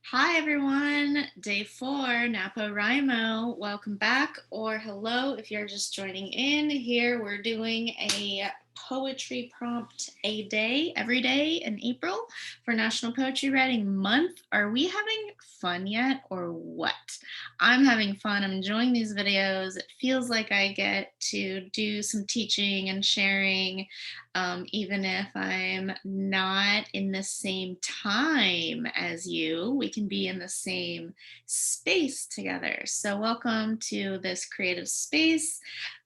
Hi everyone, day 4, NaPoWriMo. Welcome back, or hello if you're just joining in. Here we're doing a poetry prompt a day, every day in April for National Poetry Writing Month. Are we having fun yet or what? I'm having fun. I'm enjoying these videos. It feels like I get to do some teaching and sharing even if I'm not in the same time as you. We can be in the same space together. So welcome to this creative space.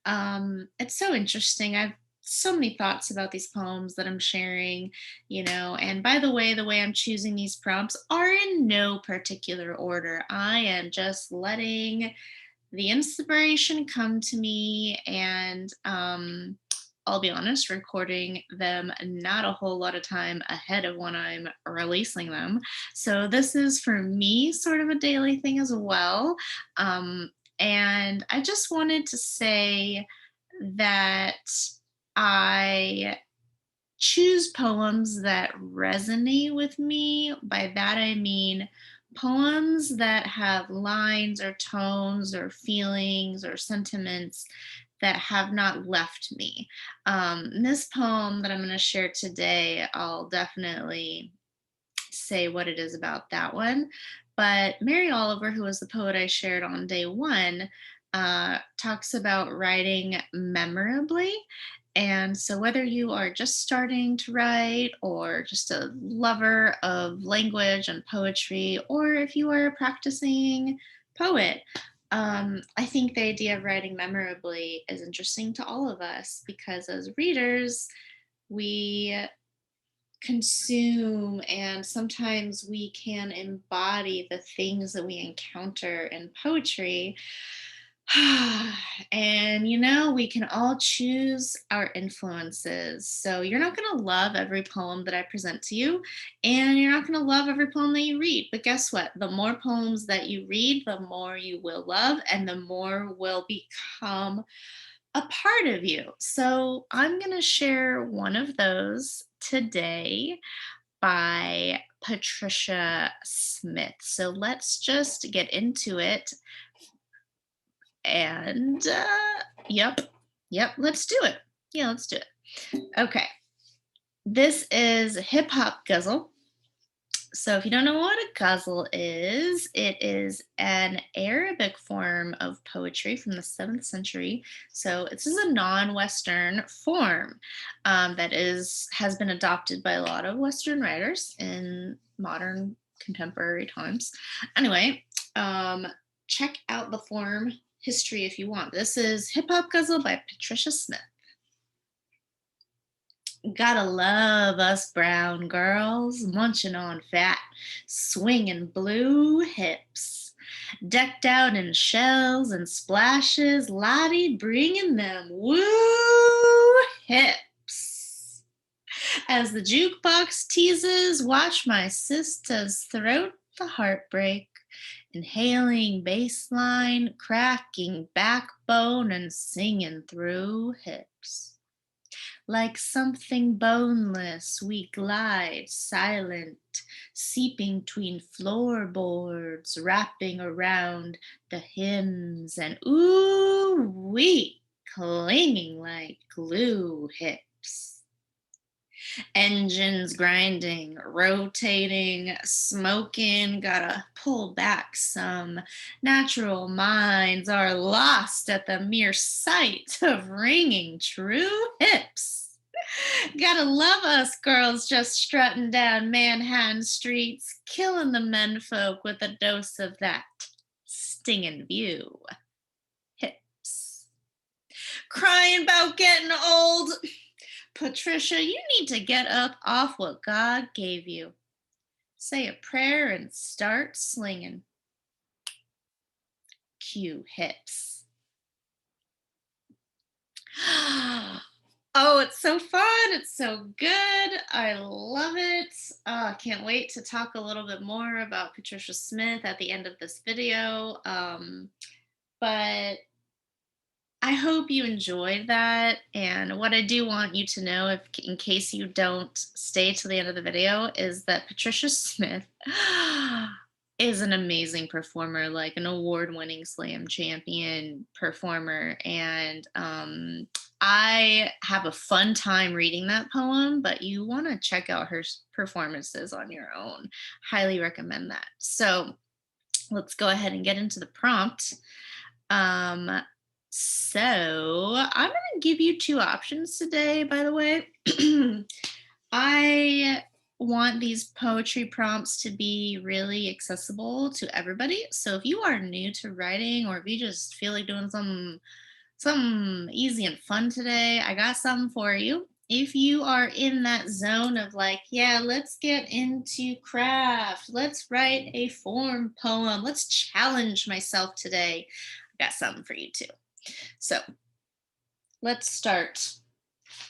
It's so interesting. I've so many thoughts about these poems that I'm sharing, and by the way I'm choosing these prompts are in no particular order. I am just letting the inspiration come to me, and I'll be honest, recording them not a whole lot of time ahead of when I'm releasing them. So this is for me sort of a daily thing as well. And I just wanted to say that I choose poems that resonate with me. By that I mean poems that have lines or tones or feelings or sentiments that have not left me. This poem that I'm going to share today, I'll definitely say what it is about that one. But Mary Oliver, who was the poet I shared on day 1, talks about writing memorably. And so, whether you are just starting to write, or just a lover of language and poetry, or if you are a practicing poet, I think the idea of writing memorably is interesting to all of us because as readers, we consume and sometimes we can embody the things that we encounter in poetry. And we can all choose our influences. So you're not going to love every poem that I present to you, and you're not going to love every poem that you read. But guess what? The more poems that you read, the more you will love, and the more will become a part of you. So I'm going to share one of those today by Patricia Smith. So let's just get into it. And yep, let's do it. Yeah, let's do it. Okay. This is hip hop Ghazal. So if you don't know what a ghazal is, it is an Arabic form of poetry from the 7th century. So this is a non-Western form that has been adopted by a lot of Western writers in modern contemporary times. Anyway, check out the form history if you want. This is Hip Hop Ghazal by Patricia Smith. Gotta love us brown girls, munching on fat, swinging blue hips, decked out in shells and splashes, Lottie bringing them woo hips. As the jukebox teases, watch my sister's throat the heartbreak, inhaling bassline, cracking backbone, and singing through hips. Like something boneless, we glide silent, seeping between floorboards, wrapping around the hymns, and ooh-wee, clinging like glue hips. Engines grinding, rotating, smoking, gotta pull back some. Natural minds are lost at the mere sight of ringing true hips. Gotta love us girls just strutting down Manhattan streets, killing the menfolk with a dose of that stinging view. Hips. Crying about getting old. Patricia, you need to get up off what God gave you. Say a prayer and start slinging. Cue hips. Oh, it's so fun. It's so good. I love it. I can't wait to talk a little bit more about Patricia Smith at the end of this video. But I hope you enjoyed that. And what I do want you to know, if in case you don't stay till the end of the video, is that Patricia Smith is an amazing performer, like an award-winning slam champion performer. And I have a fun time reading that poem, but you want to check out her performances on your own. Highly recommend that. So let's go ahead and get into the prompt. Um, so I'm going to give you two options today, by the way. I want these poetry prompts to be really accessible to everybody. So if you are new to writing, or if you just feel like doing something easy and fun today, I got something for you. If you are in that zone of like, yeah, let's get into craft, let's write a form poem, let's challenge myself today, I got something for you too. So let's start.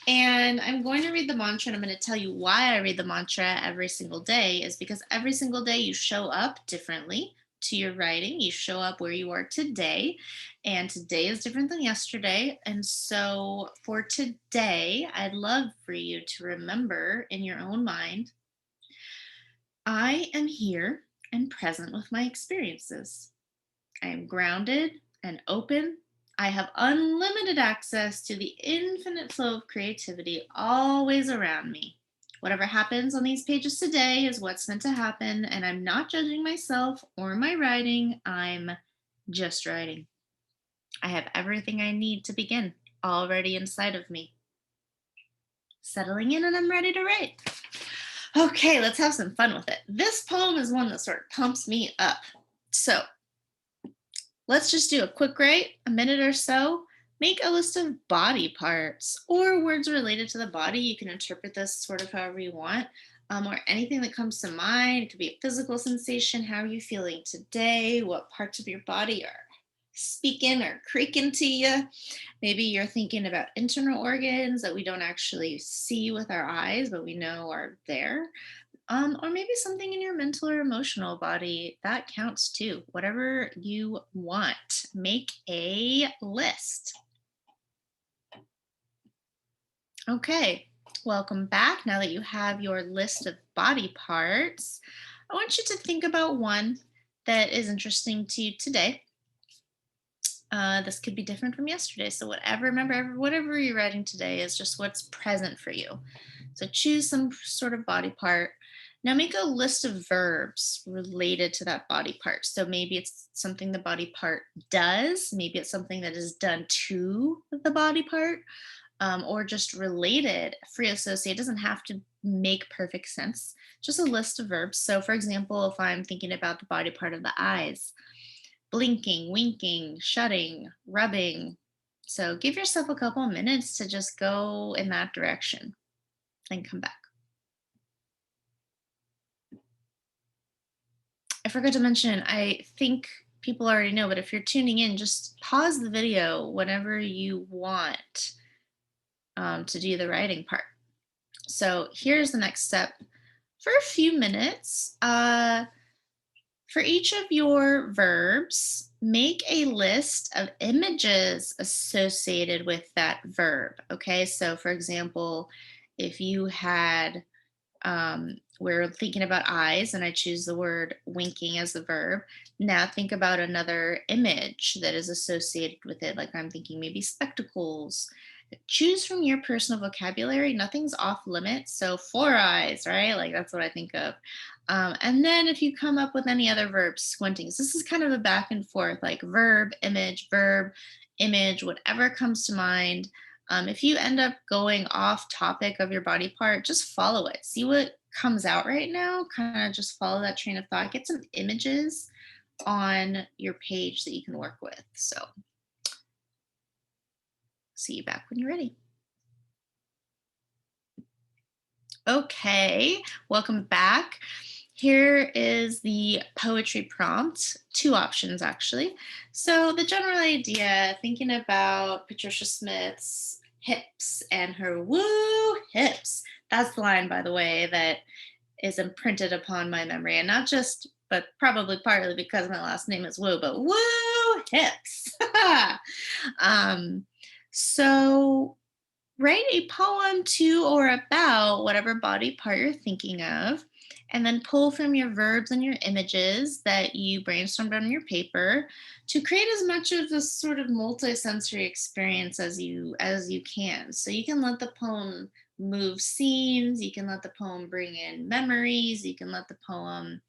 And I'm going to read the mantra, and I'm going to tell you why I read the mantra every single day is because every single day you show up differently to your writing. You show up where you are today, and today is different than yesterday. And so for today, I'd love for you to remember in your own mind, I am here and present with my experiences. I am grounded and open. I have unlimited access to the infinite flow of creativity always around me. Whatever happens on these pages today is what's meant to happen, and I'm not judging myself or my writing. I'm just writing. I have everything I need to begin already inside of me. Settling in, and I'm ready to write. Okay, let's have some fun with it. This poem is one that sort of pumps me up. So, let's just do a quick write, a minute or so. Make a list of body parts or words related to the body. You can interpret this sort of however you want, or anything that comes to mind. It could be a physical sensation. How are you feeling today? What parts of your body are speaking or creaking to you? Maybe you're thinking about internal organs that we don't actually see with our eyes, but we know are there. Or maybe something in your mental or emotional body that counts too. Whatever you want, make a list. Okay, welcome back. Now that you have your list of body parts, I want you to think about one that is interesting to you today. This could be different from yesterday. So remember, whatever you're writing today is just what's present for you. So choose some sort of body part. Now make a list of verbs related to that body part. So maybe it's something the body part does. Maybe it's something that is done to the body part, or just related. Free associate doesn't have to make perfect sense. Just a list of verbs. So for example, if I'm thinking about the body part of the eyes, blinking, winking, shutting, rubbing. So give yourself a couple of minutes to just go in that direction and come back. I forgot to mention, I think people already know, but if you're tuning in, just pause the video whenever you want to do the writing part. So here's the next step. For a few minutes, for each of your verbs, make a list of images associated with that verb. Okay, so for example, if you had, we're thinking about eyes, and I choose the word winking as the verb. Now think about another image that is associated with it. Like I'm thinking maybe spectacles. Choose from your personal vocabulary. Nothing's off limits. So four eyes, right? Like that's what I think of. And then if you come up with any other verbs, squinting. So this is kind of a back and forth, like verb, image, whatever comes to mind. If you end up going off topic of your body part, just follow it. See what comes out right now. Kind of just follow that train of thought. Get some images on your page that you can work with. So see you back when you're ready. Okay, welcome back. Here is the poetry prompt, two options actually. So the general idea, thinking about Patricia Smith's hips and her woo hips. That's the line, by the way, that is imprinted upon my memory, and not just, but probably partly because my last name is Woo, but woo hips. um, so write a poem to or about whatever body part you're thinking of, and then pull from your verbs and your images that you brainstormed on your paper to create as much of this sort of multi-sensory experience as you can. So you can let the poem move scenes, you can let the poem bring in memories, you can let the poem,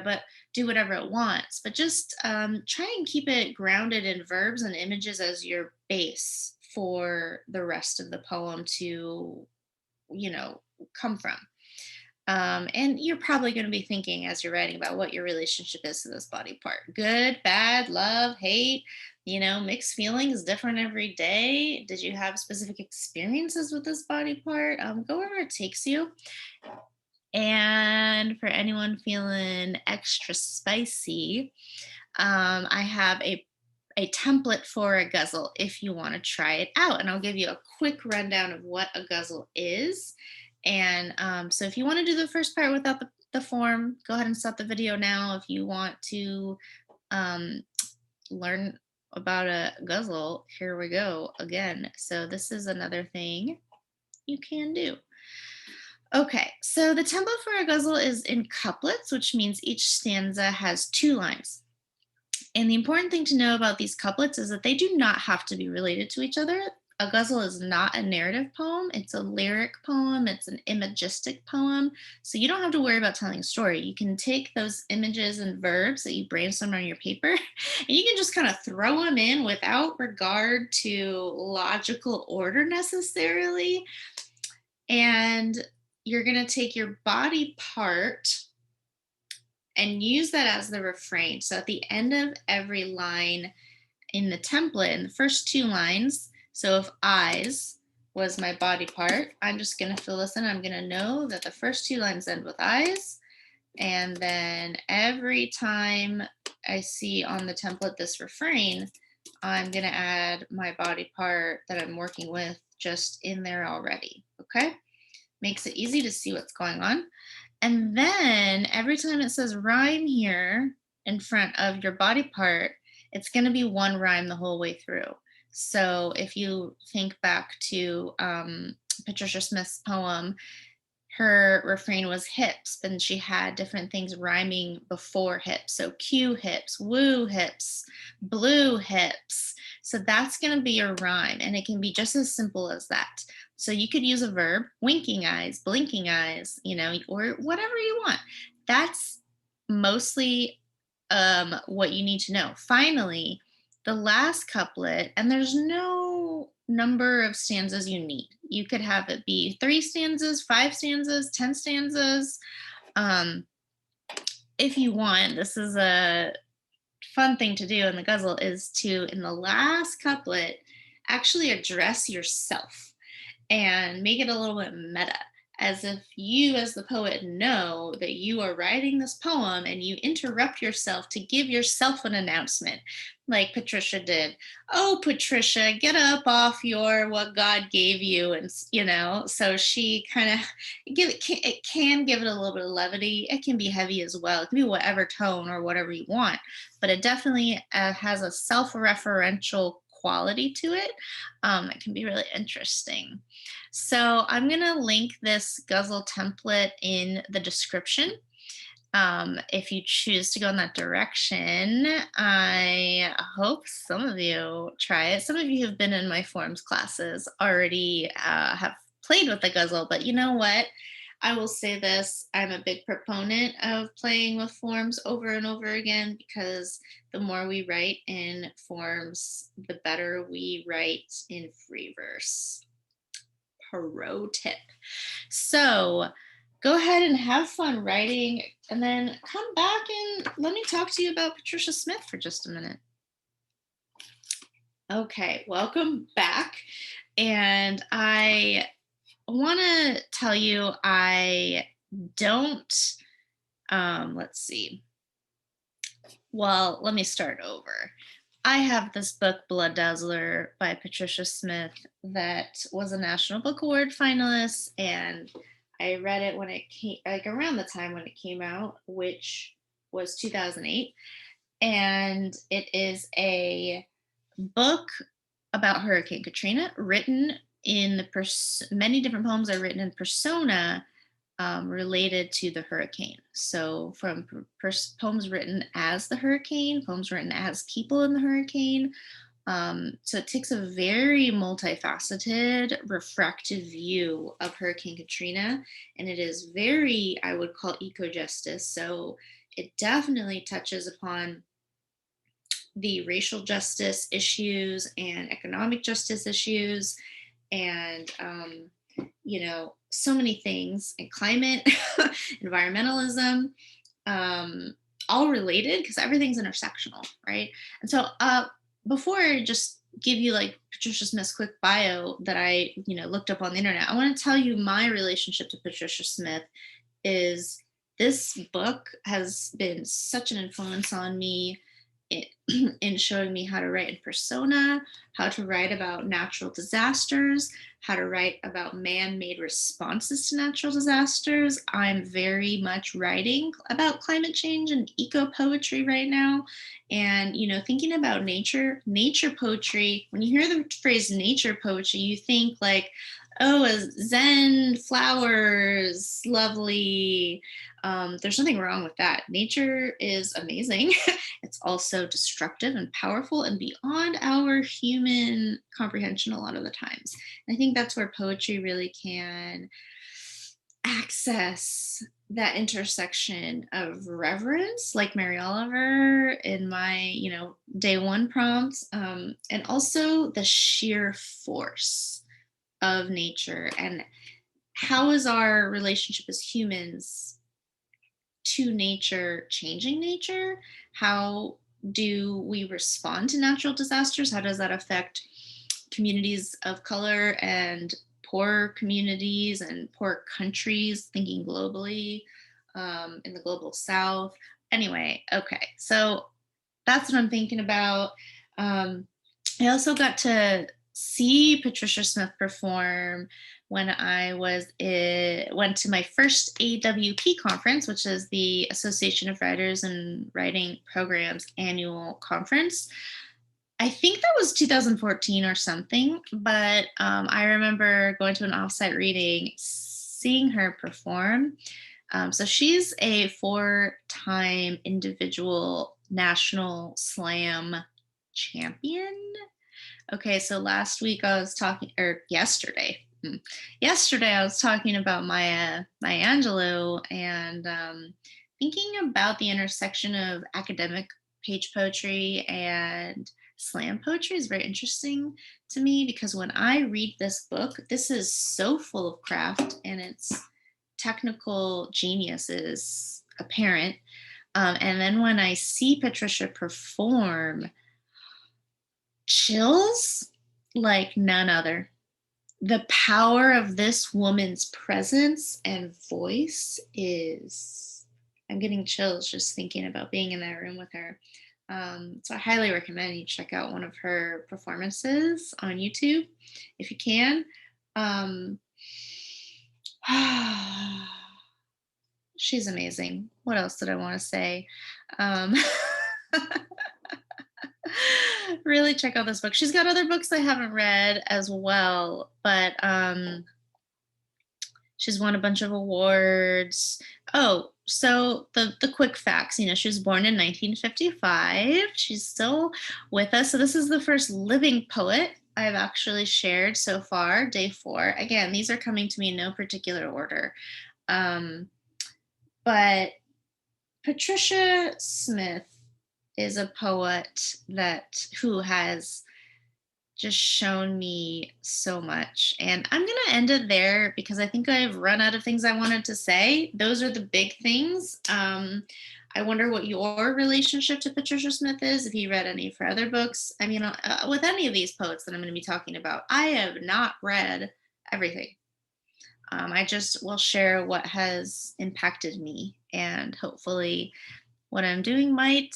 but do whatever it wants. But just try and keep it grounded in verbs and images as your base for the rest of the poem to, you know, come from. And you're probably going to be thinking as you're writing about what your relationship is to this body part: good, bad, love, hate, mixed feelings, different every day. Did you have specific experiences with this body part? Go wherever it takes you. And for anyone feeling extra spicy, I have a template for a Ghazal if you want to try it out. And I'll give you a quick rundown of what a Ghazal is. And so if you want to do the first part without the form, go ahead and stop the video now. If you want to um, learn about a Ghazal, here we go again. So this is another thing you can do. Okay, so the template for a Ghazal is in couplets, which means each stanza has 2 lines. And the important thing to know about these couplets is that they do not have to be related to each other. A ghazal is not a narrative poem, it's a lyric poem, it's an imagistic poem. So you don't have to worry about telling a story. You can take those images and verbs that you brainstorm on your paper and you can just kind of throw them in without regard to logical order necessarily. And you're going to take your body part and use that as the refrain. So at the end of every line in the template, in the first 2 lines, so if eyes was my body part, I'm just going to fill this in. I'm going to know that the first 2 lines end with eyes. And then every time I see on the template this refrain, I'm going to add my body part that I'm working with just in there already. Okay? Makes it easy to see what's going on. And then every time it says rhyme here in front of your body part, it's going to be one rhyme the whole way through. So if you think back to Patricia Smith's poem, her refrain was hips, and she had different things rhyming before hips. So Q hips, woo hips, blue hips. So that's going to be your rhyme, and it can be just as simple as that. So you could use a verb, winking eyes, blinking eyes, or whatever you want. That's mostly what you need to know. Finally, the last couplet, and there's no number of stanzas you need. You could have it be 3 stanzas, 5 stanzas, 10 stanzas. If you want, this is a fun thing to do in the ghazal, is to, in the last couplet, actually address yourself and make it a little bit meta, as if you, as the poet, know that you are writing this poem and you interrupt yourself to give yourself an announcement, like Patricia did. Oh, Patricia, get up off your what God gave you. And, so she kind of it can give it a little bit of levity. It can be heavy as well. It can be whatever tone or whatever you want, but it definitely has a self-referential quality to it. It can be really interesting. So I'm going to link this Ghazal template in the description. If you choose to go in that direction, I hope some of you try it. Some of you have been in my forms classes already, have played with the Ghazal, but you know what? I will say this, I'm a big proponent of playing with forms over and over again, because the more we write in forms, the better we write in free verse. Pro tip. So go ahead and have fun writing, and then come back and let me talk to you about Patricia Smith for just a minute. Okay, welcome back. And I want to tell you, I don't, let's see. Well, let me start over. I have this book, Blood Dazzler by Patricia Smith, that was a National Book Award finalist, and I read it when it came, like around the time when it came out, which was 2008. And it is a book about Hurricane Katrina, written in many different poems are written in persona, related to the hurricane. So from poems written as the hurricane, poems written as people in the hurricane. So it takes a very multifaceted, refractive view of Hurricane Katrina, and it is very, I would call, eco-justice. So it definitely touches upon the racial justice issues and economic justice issues, and so many things, and climate, environmentalism, um, all related because everything's intersectional, right? And so, before I just give you like Patricia Smith's quick bio that I, looked up on the internet, I want to tell you my relationship to Patricia Smith is this book has been such an influence on me in showing me how to write in persona, how to write about natural disasters, how to write about man-made responses to natural disasters. I'm very much writing about climate change and eco poetry right now. And, thinking about nature poetry, when you hear the phrase nature poetry, you think like, oh, a Zen, flowers, lovely. There's nothing wrong with that. Nature is amazing. It's also destructive and powerful and beyond our human comprehension a lot of the times. And I think that's where poetry really can access that intersection of reverence, like Mary Oliver in my, day one prompts, and also the sheer force of nature, and how is our relationship as humans to nature changing nature? How do we respond to natural disasters? How does that affect communities of color and poor communities and poor countries, thinking globally, in the global south? Anyway, okay, so that's what I'm thinking about. I also got to see Patricia Smith perform when I went to my first AWP conference, which is the Association of Writers and Writing Programs annual conference. I think that was 2014 or something, but I remember going to an offsite reading, seeing her perform. So she's a 4-time individual national slam champion. Okay, so last week I was talking, or yesterday I was talking about Maya Angelou, and thinking about the intersection of academic page poetry and slam poetry is very interesting to me, because when I read this book, this is so full of craft and its technical genius is apparent. And then when I see Patricia perform, chills like none other. The power of this woman's presence and voice is, I'm getting chills just thinking about being in that room with her. So I highly recommend you check out one of her performances on YouTube if you can. She's amazing. What else did I want to say? Really check out this book. She's got other books I haven't read as well, but she's won a bunch of awards. Oh, so the quick facts, she was born in 1955. She's still with us. So this is the first living poet I've actually shared so far, day 4. Again, these are coming to me in no particular order. But Patricia Smith is a poet who has just shown me so much. And I'm going to end it there because I think I've run out of things I wanted to say. Those are the big things. I wonder what your relationship to Patricia Smith is, if you read any of her other books. I mean, with any of these poets that I'm going to be talking about, I have not read everything. I just will share what has impacted me, and hopefully what I'm doing might,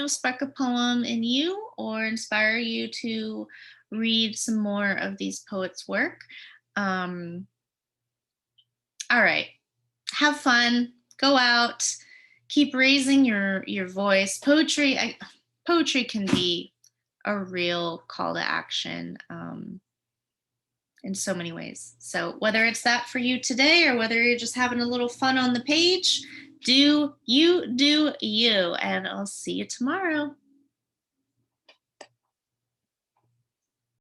spark a poem in you or inspire you to read some more of these poets' work. All right, have fun, go out, keep raising your voice. Poetry can be a real call to action. in so many ways. So whether it's that for you today or whether you're just having a little fun on the page, do you, and I'll see you tomorrow.